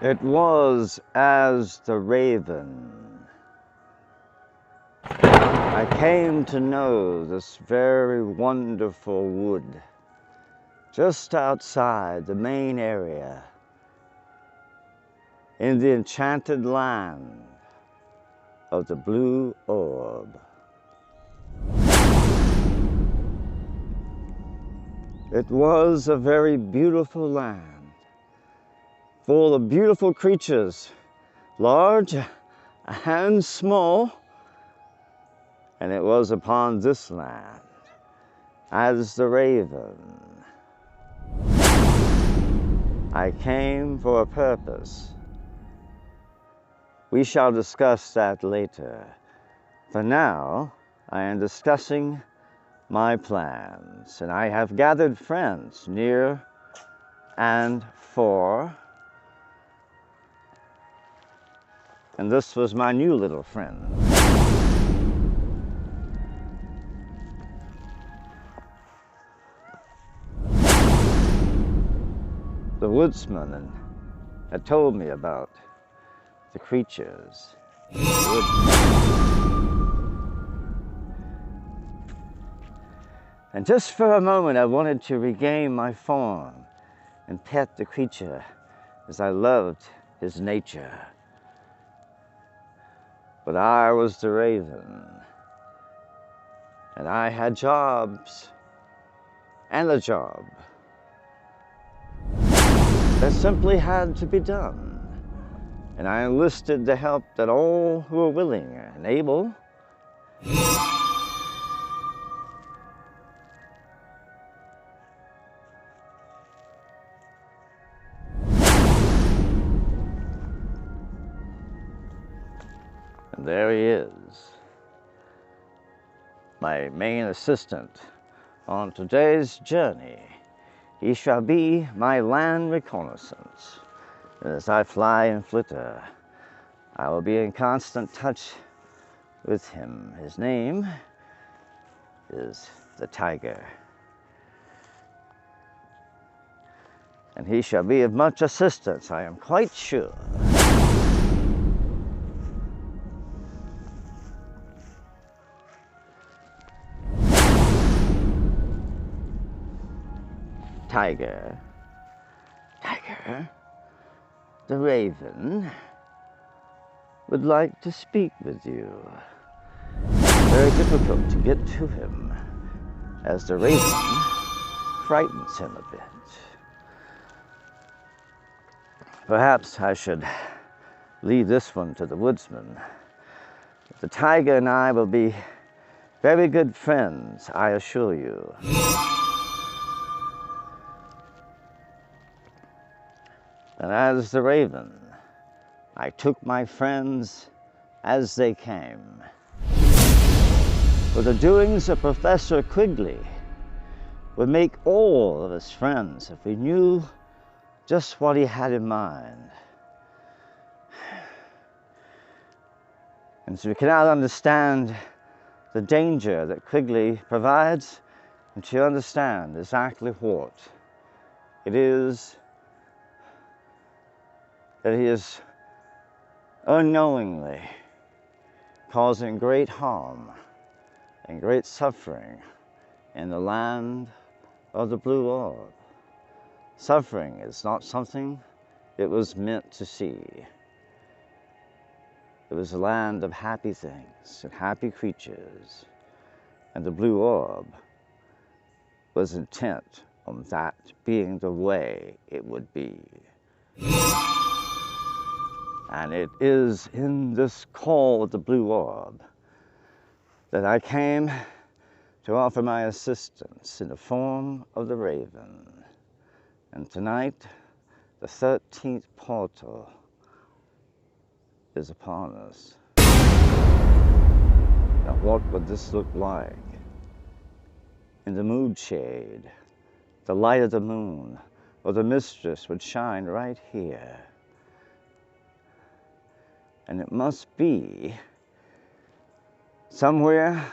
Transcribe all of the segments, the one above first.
It was as the raven. I came to know this very wonderful wood just outside the main area in the enchanted land of the Blue Orb. It was a very beautiful land, full of beautiful creatures, large and small, and it was upon this land, as the raven, I came for a purpose. We shall discuss that later. For now, I am discussing my plans, and I have gathered friends near and far. And this was my new little friend. The woodsman had told me about the creatures in the wood. And just for a moment, I wanted to regain my form and pet the creature as I loved his nature. But I was the raven, and I had jobs and a job that simply had to be done. And I enlisted the help that all who were willing and able. And there he is, my main assistant on today's journey. He shall be my land reconnaissance. And as I fly and flitter, I will be in constant touch with him. His name is the Tiger. And he shall be of much assistance, I am quite sure. Tiger, the raven would like to speak with you. Very difficult to get to him, as the raven frightens him a bit. Perhaps I should leave this one to the woodsman. The tiger and I will be very good friends, I assure you. And as the raven, I took my friends as they came. For the doings of Professor Quiglee would make all of us friends if we knew just what he had in mind. And so we cannot understand the danger that Quiglee provides until you understand exactly what it is that he is unknowingly causing great harm and great suffering in the land of the Blue Orb. Suffering is not something it was meant to see. It was a land of happy things and happy creatures, and the Blue Orb was intent on that being the way it would be. And it is in this call of the Blue Orb that I came to offer my assistance in the form of the raven. And tonight, the 13th portal is upon us. Now what would this look like? In the mood shade, the light of the moon or the mistress would shine right here. And it must be somewhere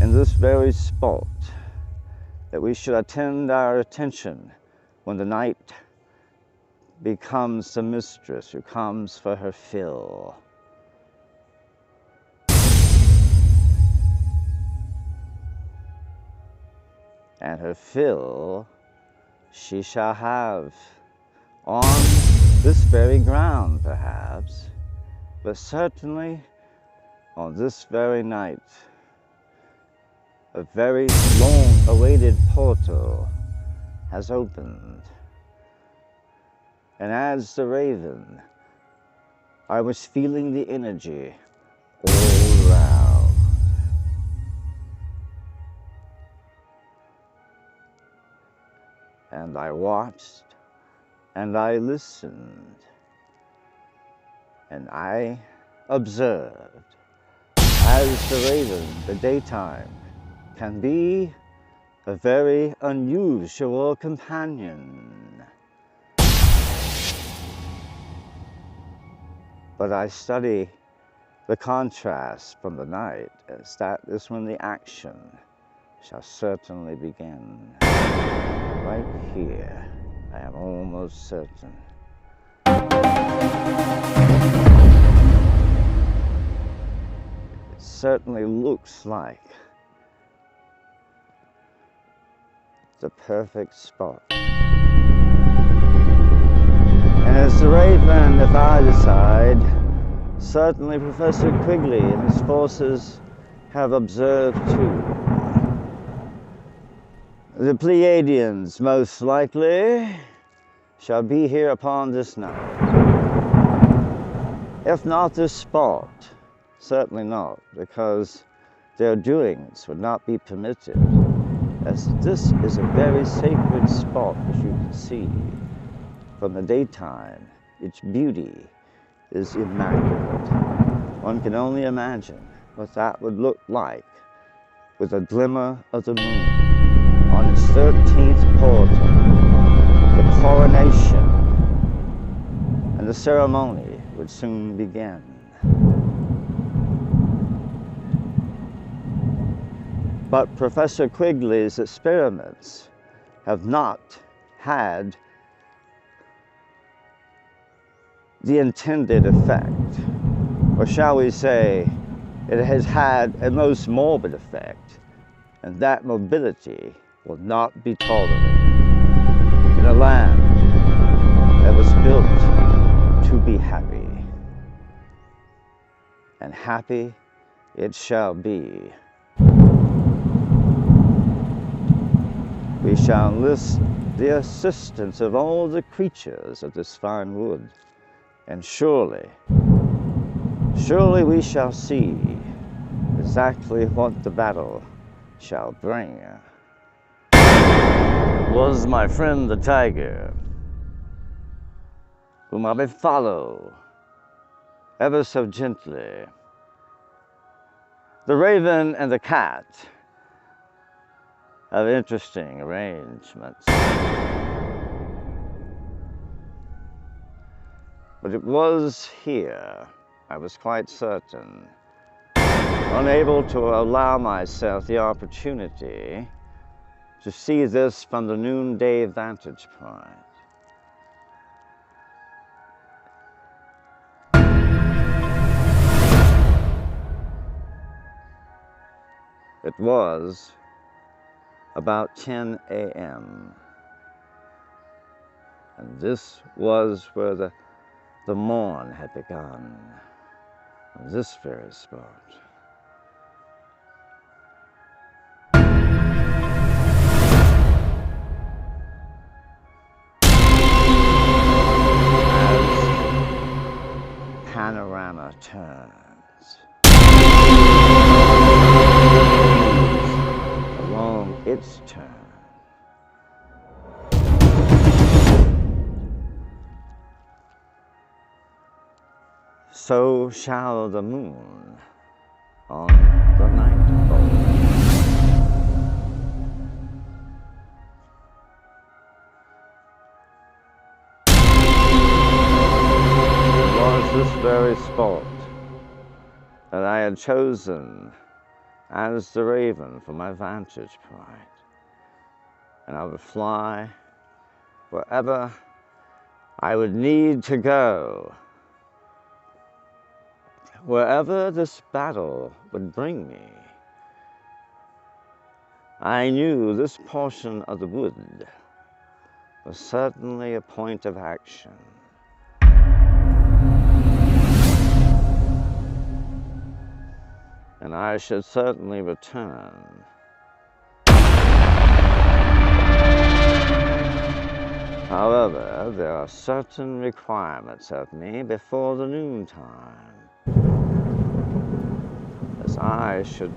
in this very spot that we should attend our attention when the night becomes the mistress who comes for her fill. And her fill she shall have on this very ground, perhaps, but certainly on this very night. A very long-awaited portal has opened. And as the raven, I was feeling the energy all around. And I watched, and I listened, and I observed as the raven, the daytime, can be a very unusual companion. But I study the contrast from the night, as that is when the action shall certainly begin. Right here, I am almost certain. It certainly looks like the perfect spot. And as the raven, if I decide, certainly Professor Quiglee and his forces have observed too. The Pleiadians, most likely, shall be here upon this night. If not this spot, certainly not, because their doings would not be permitted, as this is a very sacred spot, as you can see. From the daytime, its beauty is immaculate. One can only imagine what that would look like with a glimmer of the moon on its 13th portal, the coronation and the ceremony would soon begin. But Professor Quiglee's experiments have not had the intended effect, or shall we say, it has had a most morbid effect, and that morbidity will not be tolerated in a land that was built to be happy. And happy it shall be. We shall enlist the assistance of all the creatures of this fine wood, and surely we shall see exactly what the battle shall bring. It was my friend the tiger, whom I may follow ever so gently. The raven and the cat have interesting arrangements. But it was here, I was quite certain, unable to allow myself the opportunity to see this from the noonday vantage point. It was about 10 a.m. and this was where the morn had begun, on this very spot. As panorama turns along its turn, so shall the moon on the nightfall. It was this very spot that I had chosen as the raven for my vantage point, and I would fly wherever I would need to go wherever this battle would bring me. I knew this portion of the wood was certainly a point of action. And I should certainly return. However, there are certain requirements of me before the noontime, as I should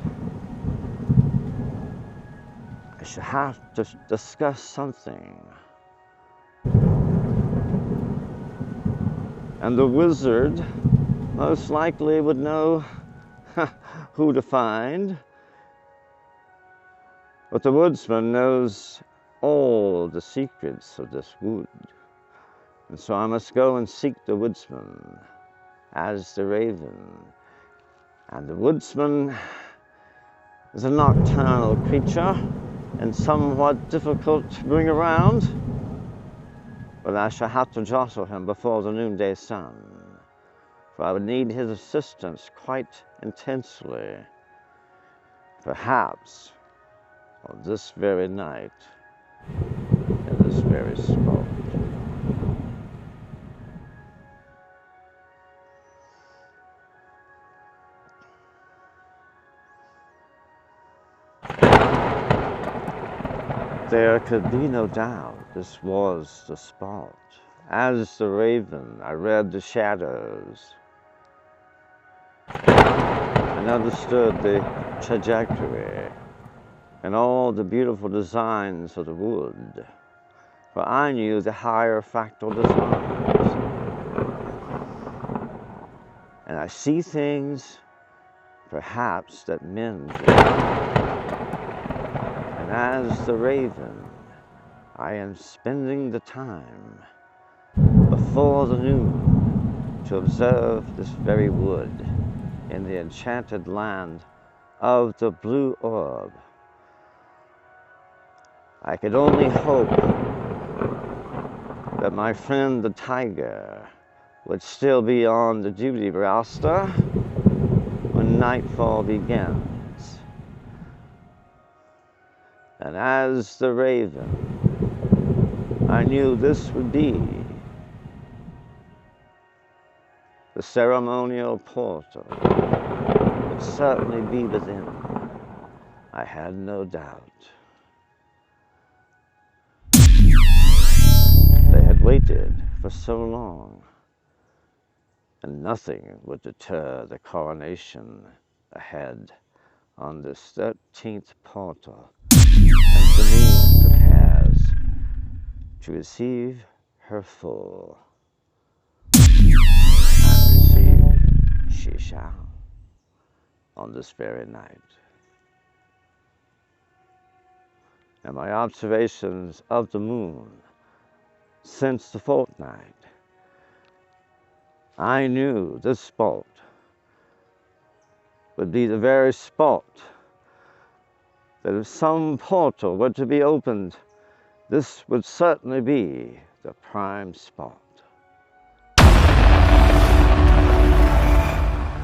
have to discuss something. And the wizard most likely would know who to find, but the woodsman knows all the secrets of this wood, and so I must go and seek the woodsman as the raven. And the woodsman is a nocturnal creature and somewhat difficult to bring around, but I shall have to jostle him before the noonday sun, for I would need his assistance quite intensely, perhaps on this very night, in this very spot. There could be no doubt this was the spot. As the raven, I read the shadows and understood the trajectory and all the beautiful designs of the wood, for I knew the higher fractal designs. And I see things, perhaps, that men do. And as the raven, I am spending the time before the noon to observe this very wood in the enchanted land of the Blue Orb. I could only hope that my friend the tiger would still be on the duty roster when nightfall begins. And as the raven, I knew this would be the ceremonial portal. Would certainly be within. I had no doubt. They had waited for so long, and nothing would deter the coronation ahead on this 13th portal as the moon prepares to receive her full. And receive she shall on this very night. And my observations of the moon since the fortnight, I knew this spot would be the very spot that if some portal were to be opened, this would certainly be the prime spot.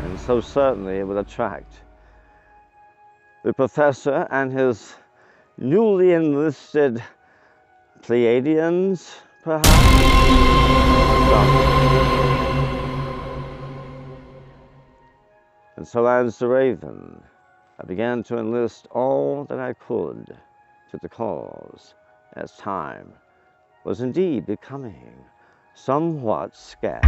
And so certainly it would attract the professor and his newly enlisted Pleiadians, perhaps. And so as the raven, I began to enlist all that I could to the cause, as time was indeed becoming somewhat scarce.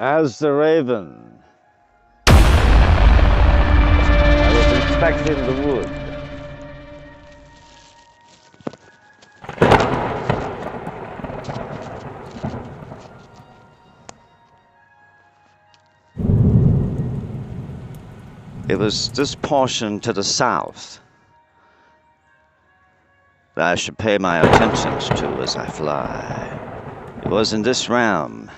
As the raven, I was inspecting the wood. It was this portion to the south that I should pay my attentions to as I fly. It was in this realm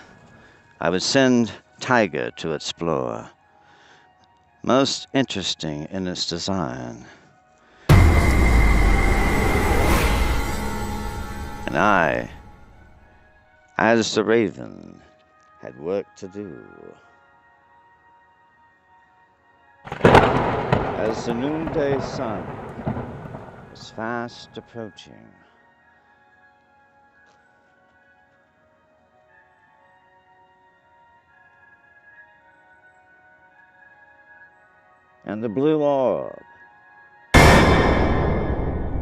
I would send Tiger to explore, most interesting in its design. And I, as the raven, had work to do. As the noonday sun was fast approaching, and the blue orb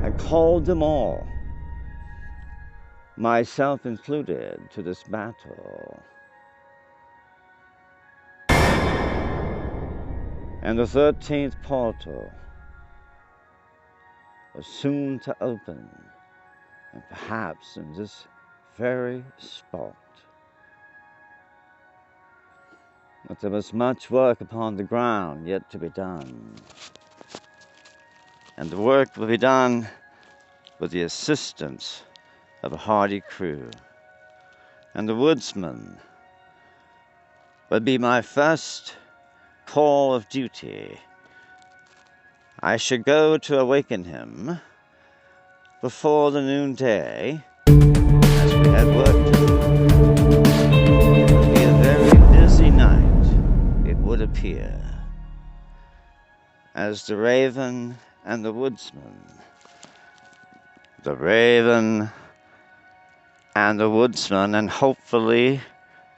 had called them all, myself included, to this battle. And the 13th portal was soon to open, and perhaps in this very spot. But there was much work upon the ground yet to be done. And the work will be done with the assistance of a hardy crew. And the woodsman would be my first call of duty. I should go to awaken him before the noonday, as we had work to do. It would be a very busy night, it would appear, as the raven and the woodsman, the raven and the woodsman, and hopefully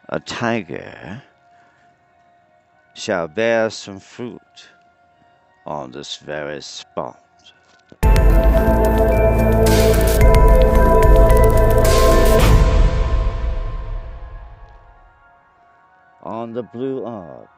a tiger, shall bear some fruit on this very spot. On the blue orb,